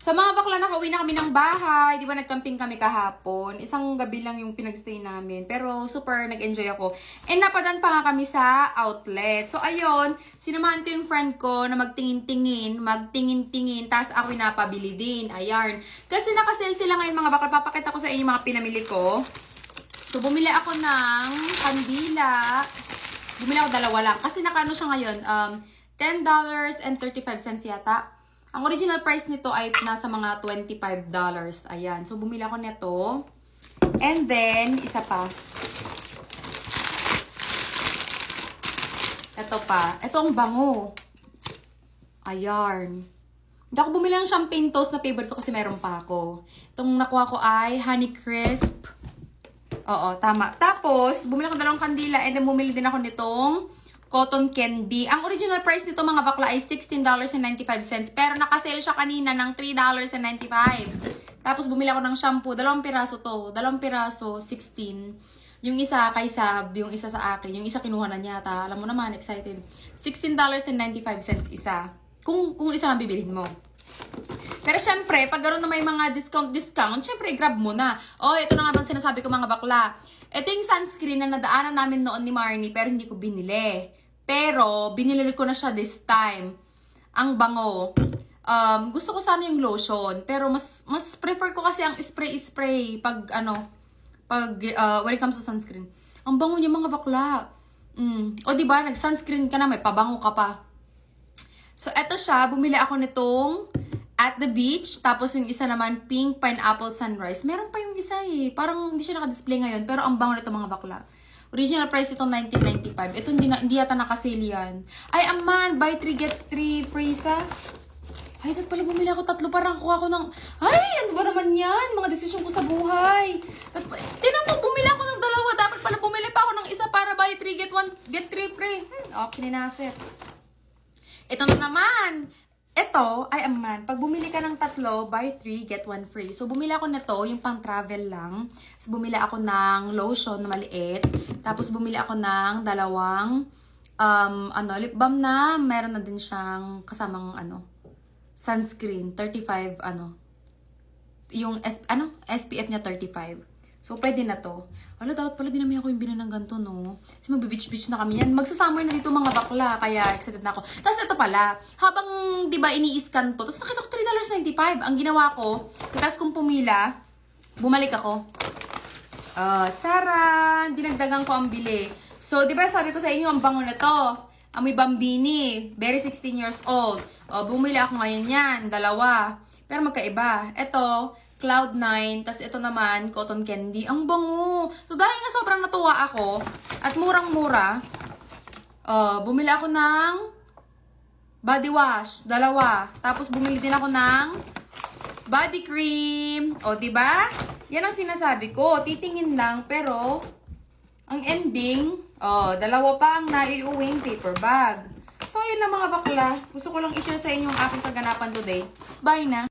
Sa mga bakla, nakauwi na kami ng bahay. Di ba nagcamping kami kahapon? Isang gabi lang yung pinagstay namin. Pero super nag-enjoy ako. And napadan pa nga kami sa outlet. So ayun, sinamahan ko yung friend ko na magtingin-tingin, tapos ako napabili din. Ayan. Kasi nakasale sila ngayon mga bakla. Papakita ko sa inyo mga pinamili ko. So bumili ako ng kandila. Bumili ako dalawa lang. Kasi nakano siya ngayon, $10.35 yata. Ang original price nito ay nasa mga $25. Ayan. So, bumili ako nito. And then, isa pa. Ito pa. Ito ang bango. Ayan. Hindi ako bumili ng champagne toast na favorite ko kasi meron pa ako. Itong nakuha ko ay Honey Crisp. Oo, tama. Tapos, bumili ako dalawang kandila and then bumili din ako nitong cotton candy. Ang original price nito mga bakla ay $16.95. Pero nakasale siya kanina ng $3.95. Tapos bumili ako ng shampoo. 2 piraso to. 2 piraso, 16. Yung isa kay Sab, yung isa sa akin. Yung isa kinuha na niya. Alam mo naman, excited. $16.95 isa. Kung isa lang bibilhin mo. Pero syempre, pag gano'n na may mga discount, syempre, grab mo na. Oh, ito na nga bang sinasabi ko mga bakla. Ito yung sunscreen na nadaanan namin noon ni Marnie, pero hindi ko binili. Pero, binili ko na siya this time. Ang bango. Gusto ko sana yung lotion, pero mas prefer ko kasi ang spray when it comes to sunscreen. Ang bango niya mga bakla. O diba, nag-sunscreen ka na, may pabango ka pa. So, eto siya. Bumili ako nitong At the Beach. Tapos yung isa naman, Pink Pineapple Sunrise. Meron pa yung isa eh. Parang hindi siya naka-display ngayon. Pero ang bango nito mga bakla. Original price itong $19.95. Ito hindi yata nakasale yan. Ay, aman! Buy 3, get 3 free sa... Ay, dapat pala bumili ako 3. Parang kuha ko ng... Ay, ano ba naman yan? Mga desisyon ko sa buhay. Tinan mo, bumili ako ng 2. Dapat pala bumili pa ako ng isa para buy 3, get 3 free. Okay, ninasip. Ito na naman. Ito, ay aman, pag bumili ka ng 3, buy 3, get 1 free. So, bumili ako nito, yung pang travel lang. So, bumili ako ng lotion na maliit. Tapos, bumili ako ng 2, lip balm na meron na din siyang kasamang, sunscreen, 35, yung, SPF niya 35. So, pwede na to. Dapat pala dinami ako yung binan ng ganito, no? Kasi magbe-beach-beach na kami yan. Magsasummer na dito mga bakla, kaya excited na ako. Tapos ito pala, habang, di ba, ini-scan to, tapos nakita ko $3.95. Ang ginawa ko, tapos kung pumila, bumalik ako. Tsaran! Dinagdagan ko ang bili. So, di ba, sabi ko sa inyo, ang bango na to. Amoy Bambini, very 16 years old. Bumili ako ngayon yan, 2. Pero magkaiba. Ito, Cloud9, tas ito naman, cotton candy. Ang bango! So, dahil nga sobrang natuwa ako, at murang-mura, bumili ako ng body wash, 2. Tapos, bumili din ako ng body cream. O, diba? Yan ang sinasabi ko. Titingin lang, pero, ang ending, 2 pa ang naiuwing paper bag. So, yun na mga bakla. Gusto ko lang i-share sa inyo ang aking kaganapan today. Bye na!